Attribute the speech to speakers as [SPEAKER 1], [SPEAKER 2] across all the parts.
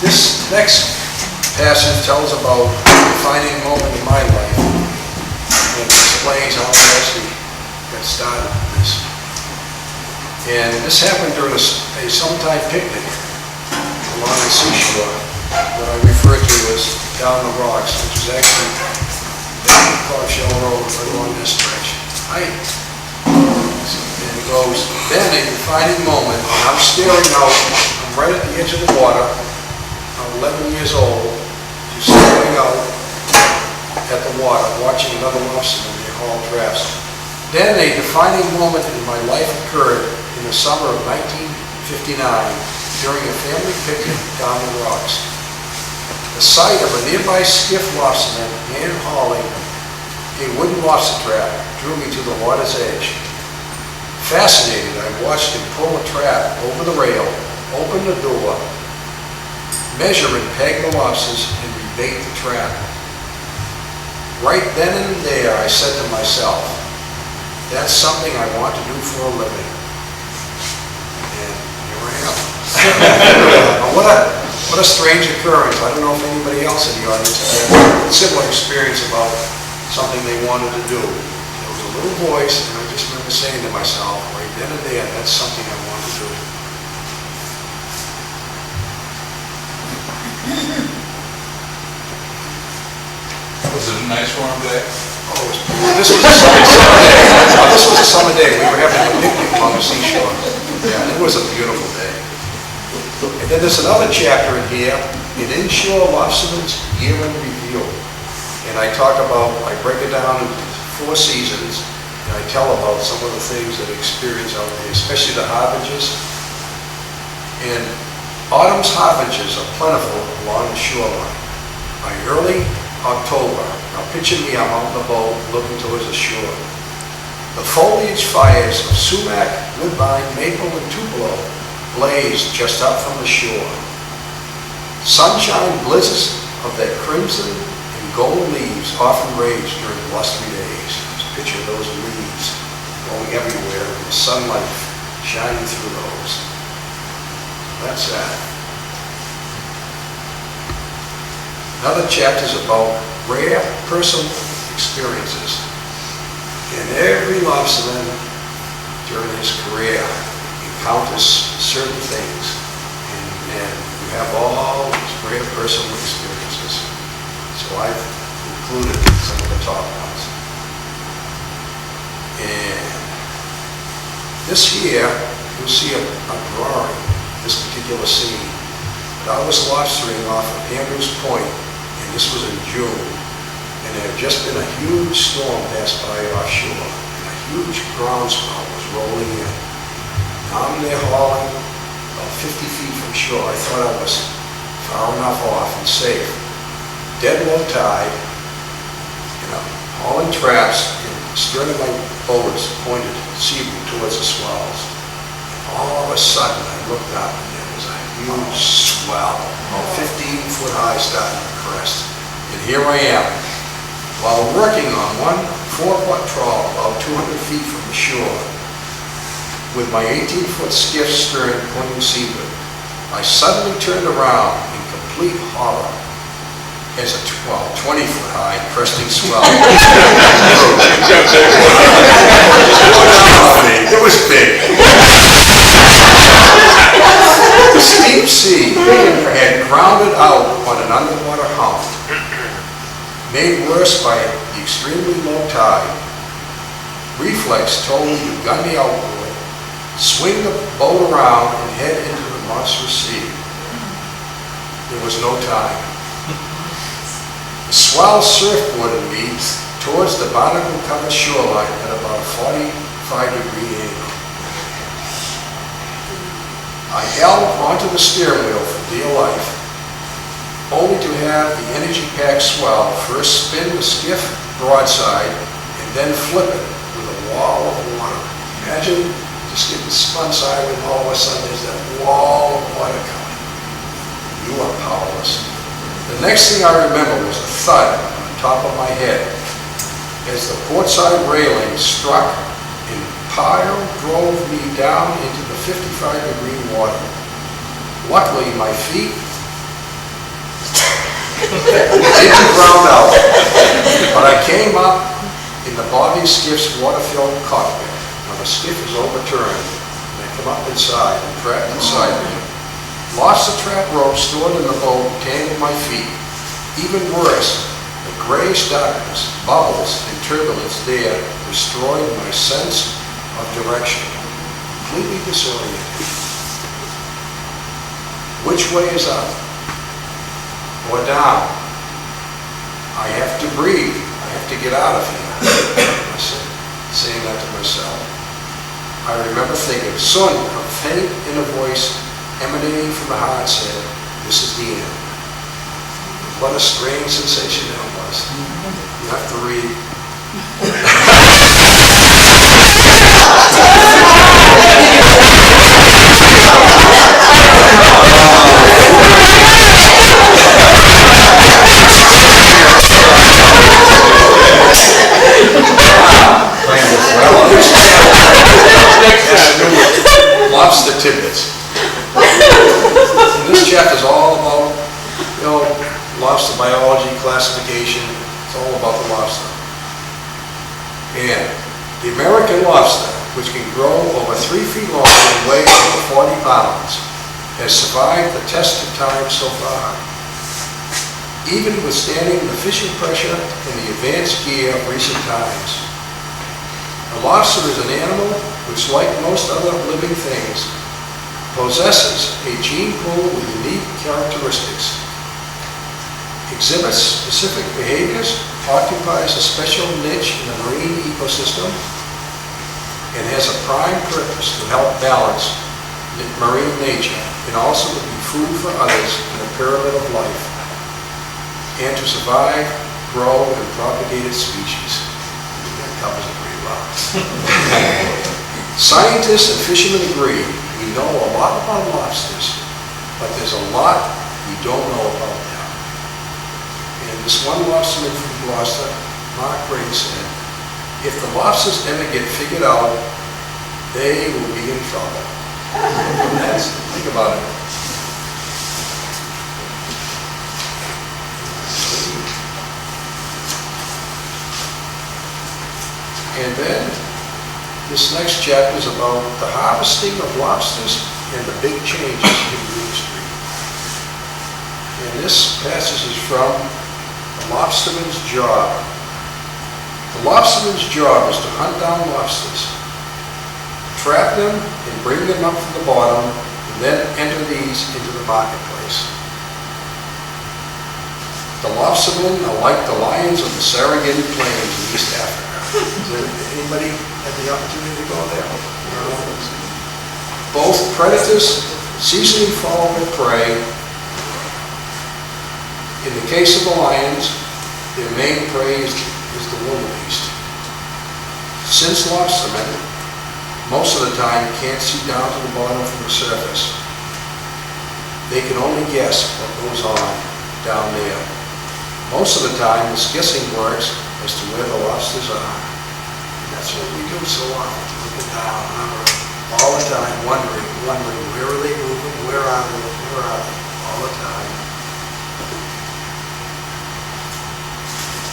[SPEAKER 1] This next passage tells about a defining moment in my life and explains how I actually got started with this. And this happened during a summertime picnic along the seashore, what I refer to as Down the Rocks, which is actually Clark Shell Road right along this stretch. And it goes, then a defining moment, and I'm staring out, I'm right at the edge of the water, I'm 11 years old, just staring out at the water, watching another lobsterman get hauled traps. Then a defining moment in my life occurred in the summer of 1959 during a family picnic down the rocks. The sight of a nearby skiff lobsterman hand hauling a wooden lobster trap drew me to the water's edge. Fascinated, I watched him pull a trap over the rail, open the door, measure and peg the lobsters, and rebait the trap. Right then and there, I said to myself, that's something I want to do for a living. And here I am. What a strange occurrence. I don't know if anybody else in the audience had a similar experience about something they wanted to do. There was a little voice, and I just remember saying to myself, right then and there, that's something I want to do.
[SPEAKER 2] Was it a nice warm day?
[SPEAKER 1] Oh, this was a summer day. This was a summer day. We were having a picnic on the seashore. Yeah, it was a beautiful day. And then there's another chapter in here, an inshore lobsterman's year-end review. And I break it down into 4 seasons, and I tell about some of the things that I experience out there, especially the harvages. And autumn's harvages are plentiful along the shoreline. By early October, now picture me, I'm out on the boat looking towards the shore. The foliage fires of sumac, woodbine, maple, and tupelo blaze just up from the shore. Sunshine blizzards of that crimson and gold leaves often rage during blustery days. Just picture those leaves going everywhere and the sunlight shining through those. That's that. Another chapter is about rare personal experiences. And every lobsterman during his career encounters certain things, and you have all these rare personal experiences. So I've included some of the top ones. And this here, you'll see a drawing, this particular scene. But I was lobstering off of Andrews Point, and this was in June. And there had just been a huge storm passed by offshore, and a huge groundswell was rolling in. Now I'm there hauling about 50 feet from shore. I thought I was far enough off and safe. Dead low tide, hauling traps, and the stern of my boat is pointed seaward towards the swells. And all of a sudden I looked up, and there was a huge swell, about 15 foot high, starting to crest. And here I am, while working on one 4-foot trawl about 200 feet from the shore, with my 18-foot skiff stern pointing seaward. I suddenly turned around in complete horror as a 20-foot high cresting swell. It was big. The steep sea had grounded out on an underwater hump, made worse by the extremely low tide. Reflex told me to gun me outboard, swing the boat around, and head into the monstrous sea. There was no time. The swell surfboarded me towards the barnacle-covered shoreline at about a 45-degree angle. I held onto the steering wheel for dear life, only to have the energy-packed swell first spin the skiff broadside and then flip it with a wall of water. Imagine just getting spun sideways, and all of a sudden there's that wall of water coming. You are powerless. The next thing I remember was a thud on the top of my head as the portside railing struck and pile drove me down into the 55-degree water. Luckily, my feet Didn't ground out. But I came up in the Bobby Skiff's water-filled cockpit. Now the skiff is overturned, and I come up inside and trapped inside me. Lost the trap rope stored in the boat, tangled my feet. Even worse, the grayish darkness, bubbles, and turbulence there destroyed my sense of direction. Completely disoriented. Which way is up? Or down? I have to breathe. I have to get out of here. I said, saying that to myself. I remember thinking, soon a faint inner voice emanating from the heart said, this is the end. What a strange sensation that was. You have to read. Lobster tidbits. And this chapter is all about, lobster biology, classification. It's all about the lobster. And the American lobster, which can grow over 3 feet long and weigh over 40 pounds, has survived the test of time so far. Even withstanding the fishing pressure and the advanced gear of recent times. A lobster is an animal which, like most other living things, possesses a gene pool with unique characteristics, exhibits specific behaviors, occupies a special niche in the marine ecosystem, and has a prime purpose to help balance marine nature and also to be food for others in the pyramid of life, and to survive, grow, and propagate its species. That covers it pretty well. Scientists and fishermen agree we know a lot about lobsters, but there's a lot we don't know about them. And this one lobsterman from Gloucester, Mark Ring, said, if the lobsters ever get figured out, they will be in trouble. Think about it. And then this next chapter is about the harvesting of lobsters and the big changes in the industry. And this passage is from The Lobsterman's Job. The lobsterman's job is to hunt down lobsters, trap them and bring them up to the bottom, and then enter these into the marketplace. The lobstermen are like the lions of the Serengeti Plains in East Africa. Has anybody had the opportunity to go there? Both predators seasonally follow their prey. In the case of the lions, their main prey is the wildebeest. Since lobstermen, most of the time, can't see down to the bottom from the surface, they can only guess what goes on down there. Most of the time, this guessing works as to where the lobsters are. And that's what we do so often, looking down all the time, wondering, where are they moving, where are they, all the time.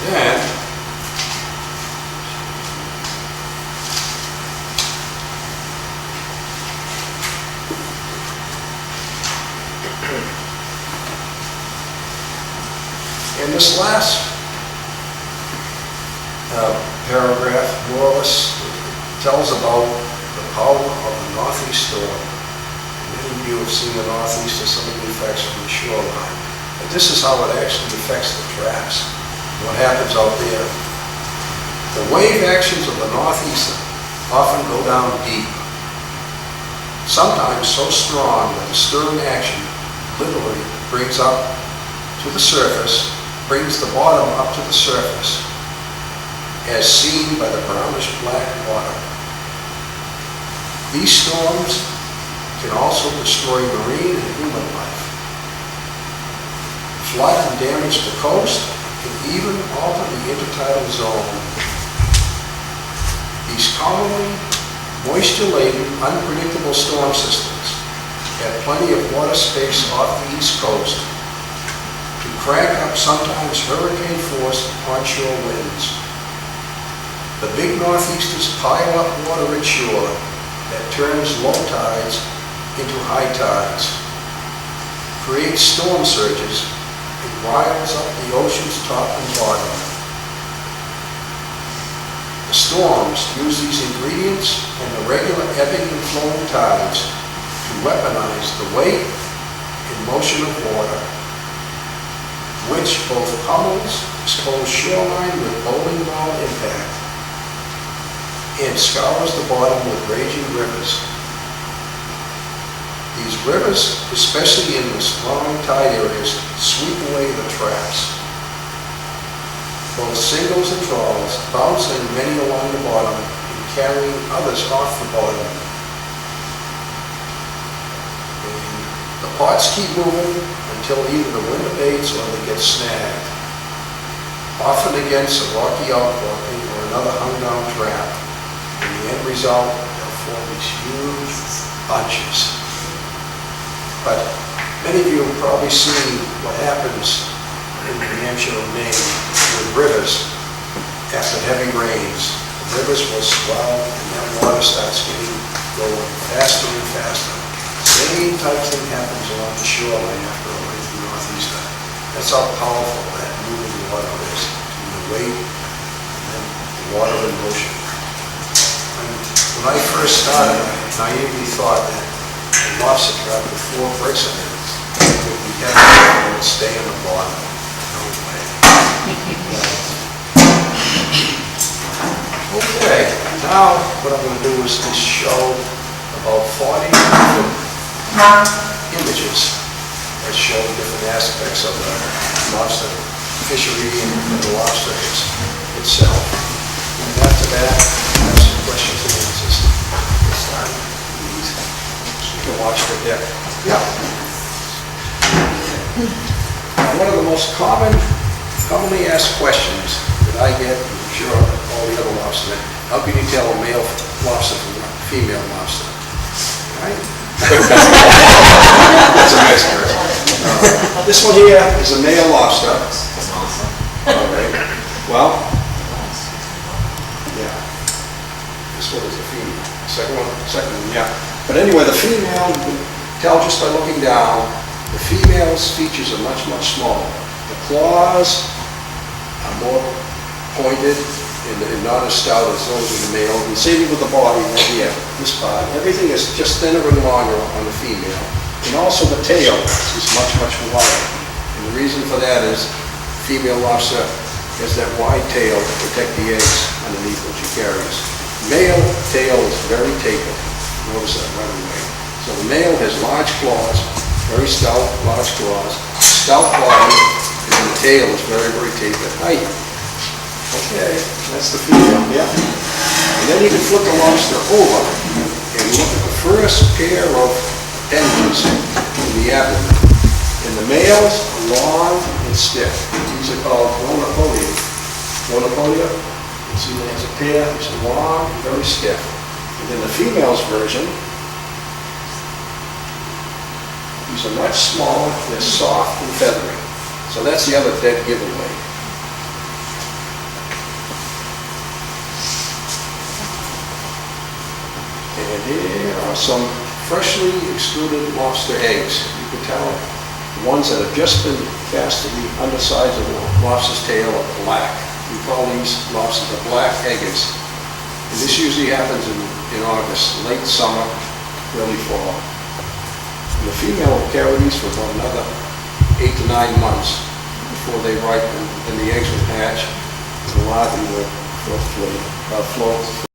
[SPEAKER 1] Then, in this last paragraph, more or less, tells about the power of the northeast storm. Many of you have seen the northeast and some of the effects from the shoreline. But this is how it actually affects the traps. What happens out there. The wave actions of the northeast often go down deep. Sometimes so strong that the stern action literally brings up to the surface, brings the bottom up to the surface, as seen by the brownish black water. These storms can also destroy marine and human life, flood and damage the coast, and even alter the intertidal zone. These commonly moisture-laden, unpredictable storm systems have plenty of water space off the east coast to crank up sometimes hurricane-force onshore winds. The big northeasters pile up water at shore that turns low tides into high tides, creates storm surges, and riles up the ocean's top and bottom. The storms use these ingredients and the regular ebbing and flowing tides to weaponize the weight and motion of water, which both pummels exposed shoreline with bowling ball impact and scours the bottom with raging rivers. These rivers, especially in the strong tide areas, sweep away the traps. Both singles and trawls, bouncing many along the bottom and carrying others off the bottom. And the pots keep moving until either the wind abates or they get snagged, often against a rocky outcropping or another hung-down trap. In the end result, they'll form these huge bunches. But many of you have probably seen what happens in New Hampshire and Maine with rivers after heavy rains. The rivers will swell and that water starts going faster and faster. Same type thing happens along the shoreline after a rain from northeaster. That's how powerful that moving water is, between the weight and then the water in motion. When I first started, I naively thought that a lobster trap with 4 bricks in it would be heavy and it would stay in the bottom. No way. Okay, now what I'm going to do is just show about 40 different images that show different aspects of the lobster fishery and the lobster itself. And after that, I have some questions and answers. Let's start with these. So you can watch right there. Yeah. One of the most commonly asked questions that I get, I'm sure all the other lobstermen, how can you tell a male lobster from a female lobster? Right? That's a nice person. This one here is a male lobster. All right. Well, yeah. This one is the female. Second one, yeah. But anyway, the female, you can tell just by looking down, the female's features are much, much smaller. The claws are more pointed and not as stout as those of the male. And same with the body right here, this part. Everything is just thinner and longer on the female. And also the tail is much, much wider. And the reason for that is female lobster has that wide tail to protect the eggs underneath what she carries. Male tail is very tapered. Notice that right away. So the male has large claws, very stout, large claws, stout body, and the tail is very, very tapered. Height. Okay, that's the female, yeah. And then you can flip the lobster over and look at the first pair of appendages in the abdomen. And the males are long and stiff. These are called gonopodia. Gonopodia, you see there's a pair, it's long, very stiff. And then the female's version, these are much smaller, they're soft and feathery. So that's the other dead giveaway. And here are some freshly extruded lobster eggs. You can tell the ones that have just been cast to the undersides of the lobster's tail are black. We call these lobsters the black eggers. And this usually happens in August, late summer, early fall. And the female will carry these for about another 8 to 9 months before they ripen, and the eggs will hatch, and the larvae will float.